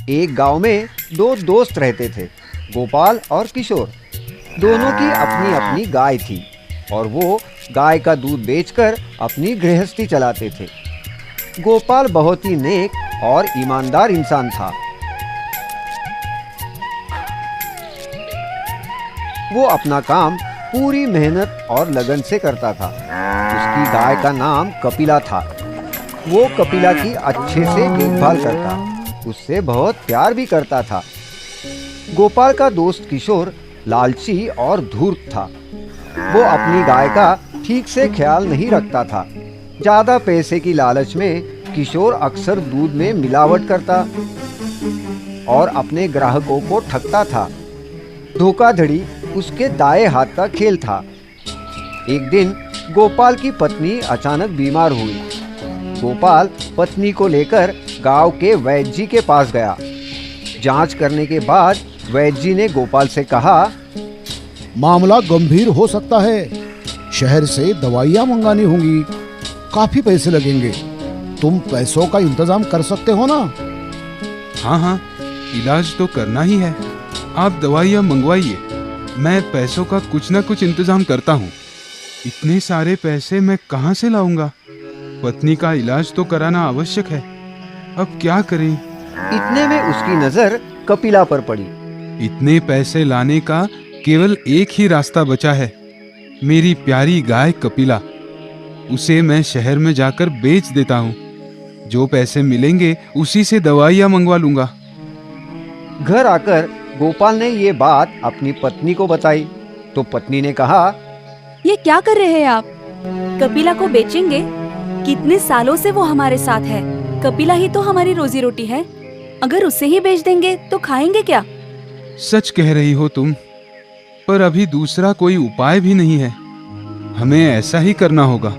एक गांव में दो दोस्त रहते थे, गोपाल और किशोर। दोनों की अपनी अपनी गाय थी और वो गाय का दूध बेचकर अपनी गृहस्थी चलाते थे। गोपाल बहुत ही नेक और ईमानदार इंसान था। वो अपना काम पूरी मेहनत और लगन से करता था। उसकी गाय का नाम कपिला था। वो कपिला की अच्छे से देखभाल करता, उससे बहुत प्यार भी करता था। गोपाल का दोस्त किशोर लालची और धूर्त था। वो अपनी गाय का ठीक से ख्याल नहीं रखता था। ज्यादा पैसे की लालच में किशोर अक्सर दूध में मिलावट करता और अपने ग्राहकों को ठगता था। धोखाधड़ी उसके दाएं हाथ का खेल था। एक दिन गोपाल की पत्नी अचानक बीमार हुई। गोपाल पत्नी को लेकर गांव के वैद्य जी के पास गया। जांच करने के बाद वैद्य जी ने गोपाल से कहा, मामला गंभीर हो सकता है, शहर से दवाइयाँ मंगानी होंगी, काफी पैसे लगेंगे। तुम पैसों का इंतजाम कर सकते हो ना? हाँ, इलाज तो करना ही है। आप दवाइयाँ मंगवाइए, मैं पैसों का कुछ ना कुछ इंतजाम करता हूँ। इतने सारे पैसे मैं कहाँ से लाऊंगा? पत्नी का इलाज तो कराना आवश्यक है। अब क्या करें? इतने में उसकी नजर कपिला पर पड़ी। इतने पैसे लाने का केवल एक ही रास्ता बचा है, मेरी प्यारी गाय कपिला। उसे मैं शहर में जाकर बेच देता हूँ। जो पैसे मिलेंगे उसी से दवाइयाँ मंगवा लूंगा। घर आकर गोपाल ने ये बात अपनी पत्नी को बताई तो पत्नी ने कहा, ये क्या कर रहे हैं आप? कपिला को बेचेंगे? कितने सालों से वो हमारे साथ है। कपिला ही तो हमारी रोजी रोटी है। अगर उसे ही बेच देंगे तो खाएंगे क्या? सच कह रही हो तुम, पर अभी दूसरा कोई उपाय भी नहीं है। हमें ऐसा ही करना होगा।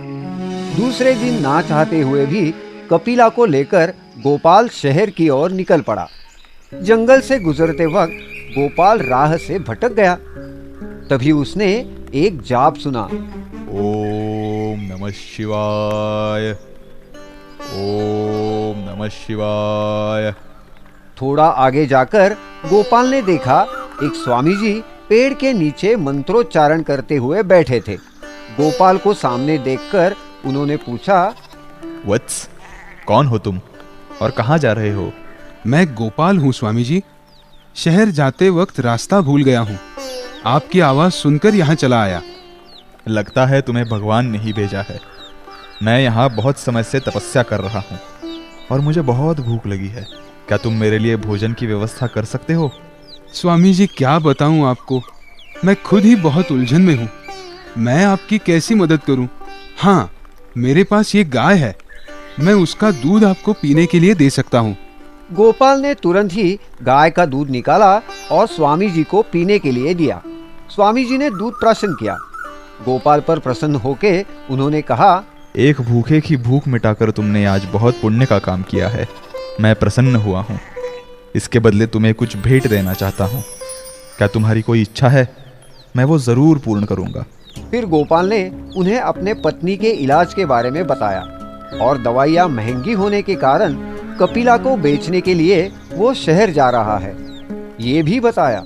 दूसरे दिन ना चाहते हुए भी कपिला को लेकर गोपाल शहर की ओर निकल पड़ा। जंगल से गुजरते वक्त गोपाल राह से भटक गया। तभी उसने एक जाप सुना, ओम नमः शिवाय, ओम नमः शिवाय। थोड़ा आगे जाकर गोपाल ने देखा एक स्वामी जी पेड़ के नीचे मंत्रोच्चारण करते हुए बैठे थे। गोपाल को सामने देखकर उन्होंने पूछा, वत्स, कौन हो तुम और कहाँ जा रहे हो? मैं गोपाल हूँ स्वामी जी। शहर जाते वक्त रास्ता भूल गया हूँ। आपकी आवाज सुनकर यहाँ चला आया। लगता है तुम्हें भगवान ने ही भेजा है। मैं यहाँ बहुत समय से तपस्या कर रहा हूँ और मुझे बहुत भूख लगी है। क्या तुम मेरे लिए भोजन की व्यवस्था कर सकते हो? स्वामी जी क्या बताऊँ आपको, मैं खुद ही बहुत उलझन में हूँ। मैं आपकी कैसी मदद करूँ? हाँ, मेरे पास ये गाय है, मैं उसका दूध आपको पीने के लिए दे सकता हूँ। गोपाल ने तुरंत ही गाय का दूध निकाला और स्वामी जी को पीने के लिए दिया। स्वामी जी ने दूध प्राशन किया। गोपाल पर प्रसन्न होके उन्होंने कहा, एक भूखे की भूख मिटाकर तुमने आज बहुत पुण्य का काम किया है। मैं प्रसन्न हुआ हूँ। इसके बदले तुम्हें कुछ भेंट देना चाहता हूँ। क्या तुम्हारी कोई इच्छा है? मैं वो जरूर पूर्ण करूँगा। फिर गोपाल ने उन्हें अपने पत्नी के इलाज के बारे में बताया और दवाइयाँ महंगी होने के कारण कपिला को बेचने के लिए वो शहर जा रहा है, ये भी बताया।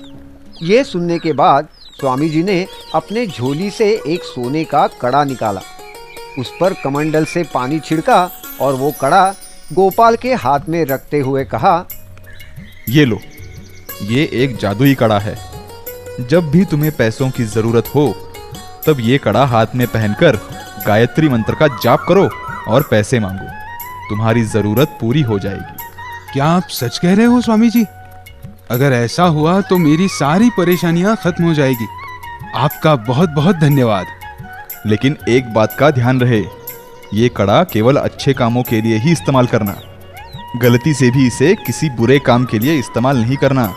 ये सुनने के बाद स्वामी जी ने अपने झोली से एक सोने का कड़ा निकाला, उस पर कमंडल से पानी छिड़का और वो कड़ा गोपाल के हाथ में रखते हुए कहा, ये लो, ये एक जादुई कड़ा है। जब भी तुम्हें पैसों की जरूरत हो तब ये कड़ा हाथ में पहनकर गायत्री मंत्र का जाप करो और पैसे मांगो। तुम्हारी जरूरत पूरी हो जाएगी। क्या आप सच कह रहे हो स्वामी जी? अगर ऐसा हुआ तो मेरी सारी परेशानियां खत्म हो जाएगी। आपका बहुत बहुत धन्यवाद। लेकिन एक बात का ध्यान रहे, ये कड़ा केवल अच्छे कामों के लिए ही इस्तेमाल करना। गलती से भी इसे किसी बुरे काम के लिए इस्तेमाल नहीं करना,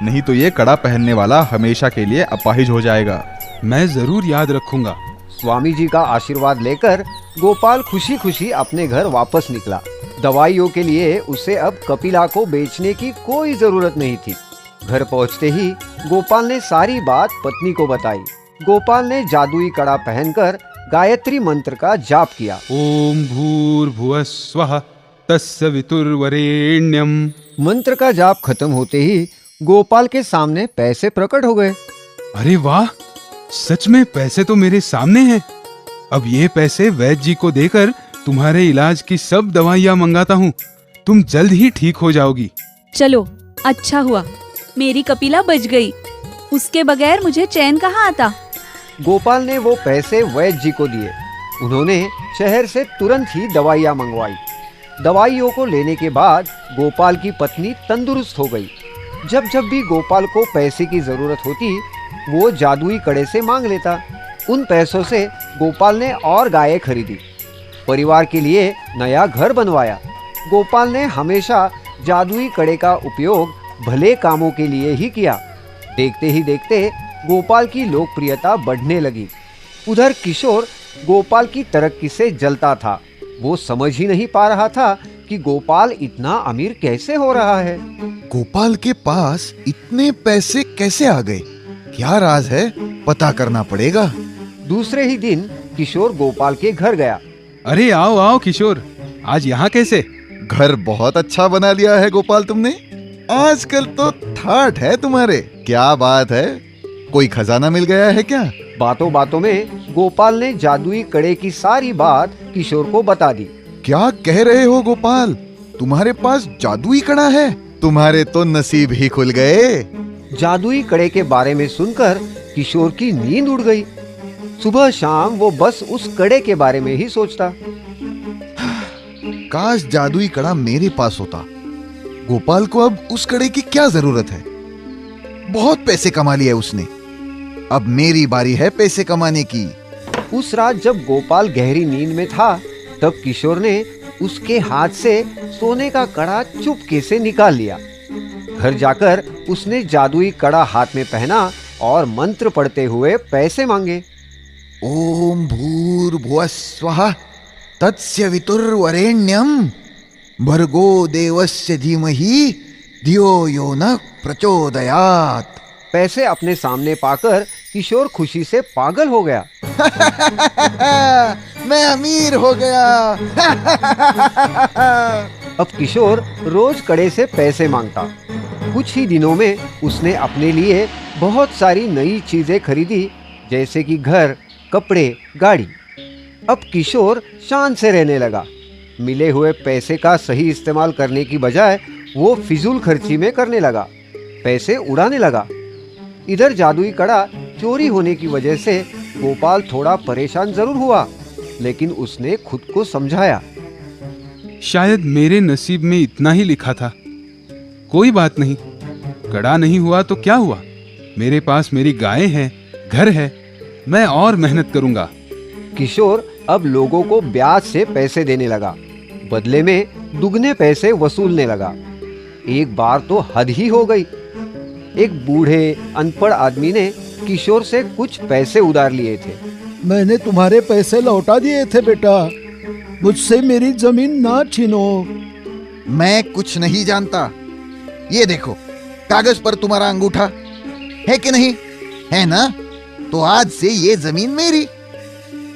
नहीं तो ये कड़ा पहनने वाला हमेशा के लिए अपाहिज हो जाएगा। मैं जरूर याद रखूंगा। स्वामी जी का आशीर्वाद लेकर गोपाल खुशी खुशी अपने घर वापस निकला। दवाइयों के लिए उसे अब कपिला को बेचने की कोई जरूरत नहीं थी। घर पहुंचते ही गोपाल ने सारी बात पत्नी को बताई। गोपाल ने जादुई कड़ा पहनकर गायत्री मंत्र का जाप किया। ओम भूर्भुवः स्वः तस्य वितुर्वरेण्यम् मंत्र का जाप खत्म होते ही गोपाल के सामने पैसे प्रकट हो गए। अरे वाह, सच में पैसे तो मेरे सामने हैं। अब ये पैसे वैद्य जी को देकर तुम्हारे इलाज की सब दवाइयाँ मंगाता हूँ। तुम जल्द ही ठीक हो जाओगी। चलो, अच्छा हुआ मेरी कपिला बच गई। उसके बगैर मुझे चैन कहाँ आता। गोपाल ने वो पैसे वैद्य जी को दिए। उन्होंने शहर से तुरंत ही दवाइयाँ मंगवाई। दवाइयों को लेने के बाद गोपाल की पत्नी तंदुरुस्त हो गई। जब जब भी गोपाल को पैसे की जरूरत होती, वो जादुई कड़े से मांग लेता। उन पैसों से गोपाल ने और गायें खरीदी, परिवार के लिए नया घर बनवाया। गोपाल ने हमेशा जादुई कड़े का उपयोग भले कामों के लिए ही किया। देखते ही देखते गोपाल की लोकप्रियता बढ़ने लगी। उधर किशोर गोपाल की तरक्की से जलता था। वो समझ ही नहीं पा रहा था कि गोपाल इतना अमीर कैसे हो रहा है। गोपाल के पास इतने पैसे कैसे आ गए? क्या राज है? पता करना पड़ेगा। दूसरे ही दिन किशोर गोपाल के घर गया। अरे आओ आओ किशोर, आज यहाँ कैसे? घर बहुत अच्छा बना लिया है गोपाल तुमने। आजकल तो ठाठ है तुम्हारे। क्या बात है? कोई खजाना मिल गया है क्या? बातों बातों में गोपाल ने जादुई कड़े की सारी बात किशोर को बता दी। क्या कह रहे हो गोपाल? तुम्हारे पास जादुई कड़ा है? तुम्हारे तो नसीब ही खुल गए। जादुई कड़े के बारे में सुनकर किशोर की नींद उड़ गई। सुबह शाम वो बस उस कड़े के बारे में ही सोचता। काश जादुई कड़ा मेरे पास होता। गोपाल को अब उस कड़े की क्या जरूरत है? बहुत पैसे कमा लिए उसने। अब मेरी बारी है पैसे कमाने की। उस रात जब गोपाल गहरी नींद में था, तब किशोर ने उसके हाथ से सोने का कड़ा चुपके से निकाल लिया। घर जाकर उसने जादुई कड़ा हाथ में पहना और मंत्र पढ़ते हुए पैसे मांगे। ओम भूर्भुवः स्वः तत्स्य वितुर्वरेण्यं भर्गो देवस्य धीमहि धियो यो न प्रचोदयात्। पैसे अपने सामने पाकर किशोर खुशी से पागल हो गया। मैं अमीर हो गया। अब किशोर रोज कड़े से पैसे मांगता। कुछ ही दिनों में उसने अपने लिए बहुत सारी नई चीजें खरीदी, जैसे कि घर, कपड़े, गाड़ी। अब किशोर शान से रहने लगा। मिले हुए पैसे का सही इस्तेमाल करने की बजाय वो फिजूल खर्ची में करने लगा, पैसे उड़ाने लगा। इधर जादुई कड़ा चोरी होने की वजह से गोपाल थोड़ा परेशान जरूर हुआ, लेकिन उसने खुद को समझाया। शायद मेरे नसीब में इतना ही लिखा था। कोई बात नहीं, कड़ा नहीं हुआ तो क्या हुआ? मेरे पास मेरी गायें हैं, घर है, मैं और मेहनत करूंगा। किशोर अब लोगों को ब्याज से पैसे देने लगा, बदले में दुगने पैसे वसूलने लगा। एक बार तो हद ही हो गई। एक बूढ़े अनपढ़ आदमी ने किशोर से कुछ पैसे उधार लिए थे। मैंने तुम्हारे पैसे लौटा दिए थे बेटा, मुझसे मेरी जमीन ना छीनो। मैं कुछ नहीं जानता। ये देखो, कागज पर तुम्हारा अंगूठा है कि नहीं? है ना? तो आज से ये जमीन मेरी।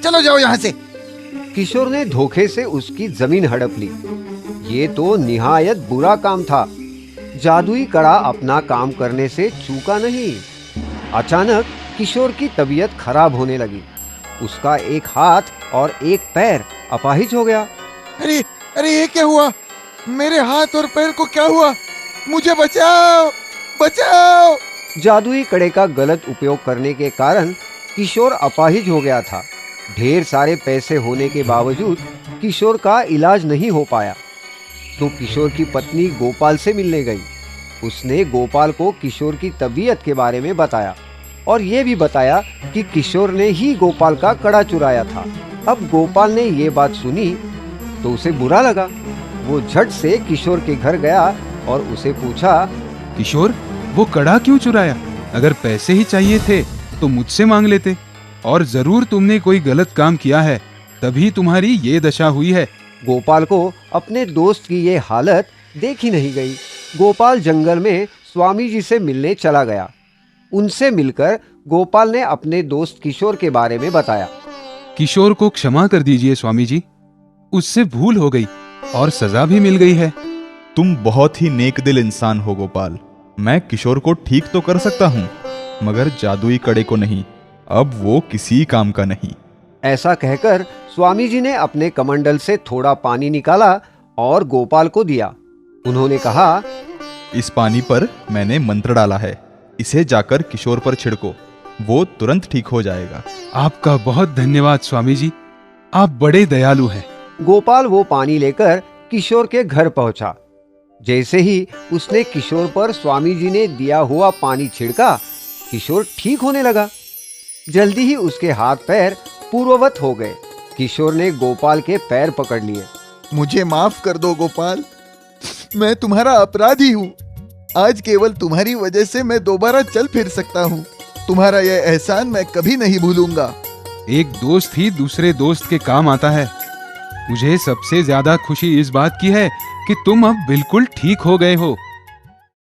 चलो जाओ यहाँ से। किशोर ने धोखे से उसकी जमीन हड़प ली। ये तो निहायत बुरा काम था। जादुई कड़ा अपना काम करने से चूका नहीं। अचानक किशोर की तबीयत खराब होने लगी। उसका एक हाथ और एक पैर अपाहिज हो गया। अरे अरे, ये क्या हुआ? मेरे हाथ और पैर को क्या हुआ? मुझे बचाओ, बचाओ। जादुई कड़े का गलत उपयोग करने के कारण किशोर अपाहिज हो गया था। ढेर सारे पैसे होने के बावजूद किशोर का इलाज नहीं हो पाया। तो किशोर की पत्नी गोपाल से मिलने गई। उसने गोपाल को किशोर की तबीयत के बारे में बताया और ये भी बताया कि किशोर ने ही गोपाल का कड़ा चुराया था। अब गोपाल ने ये बात सुनी तो उसे बुरा लगा। वो झट से किशोर के घर गया और उसे पूछा, किशोर, वो कड़ा क्यों चुराया? अगर पैसे ही चाहिए थे तो मुझसे मांग लेते। और जरूर तुमने कोई गलत काम किया है, तभी तुम्हारी ये दशा हुई है। गोपाल को अपने दोस्त की ये हालत देखी नहीं गई। गोपाल जंगल में स्वामी जी से मिलने चला गया। उनसे मिलकर गोपाल ने अपने दोस्त किशोर के बारे में बताया। किशोर को क्षमा कर दीजिए स्वामी जी, उससे भूल हो गई और सजा भी मिल गई है। तुम बहुत ही नेक दिल इंसान हो गोपाल। मैं किशोर को ठीक तो कर सकता हूँ, मगर जादुई कड़े को नहीं। अब वो किसी काम का नहीं। ऐसा कहकर स्वामी जी ने अपने कमंडल से थोड़ा पानी निकाला और गोपाल को दिया। उन्होंने कहा, इस पानी पर मैंने मंत्र डाला है, इसे जाकर किशोर पर छिड़को, वो तुरंत ठीक हो जाएगा। आपका बहुत धन्यवाद स्वामी जी, आप बड़े दयालु हैं। गोपाल वो पानी लेकर किशोर के घर पहुंचा। जैसे ही उसने किशोर पर स्वामी जी ने दिया हुआ पानी छिड़का, किशोर ठीक होने लगा। जल्दी ही उसके हाथ पैर पूर्ववत हो गए। किशोर ने गोपाल के पैर पकड़ लिए। मुझे माफ कर दो गोपाल, मैं तुम्हारा अपराधी हूँ। आज केवल तुम्हारी वजह से मैं दोबारा चल फिर सकता हूँ। तुम्हारा यह एहसान मैं कभी नहीं भूलूंगा। एक दोस्त ही दूसरे दोस्त के काम आता है। मुझे सबसे ज्यादा खुशी इस बात की है कि तुम अब बिल्कुल ठीक हो गए हो।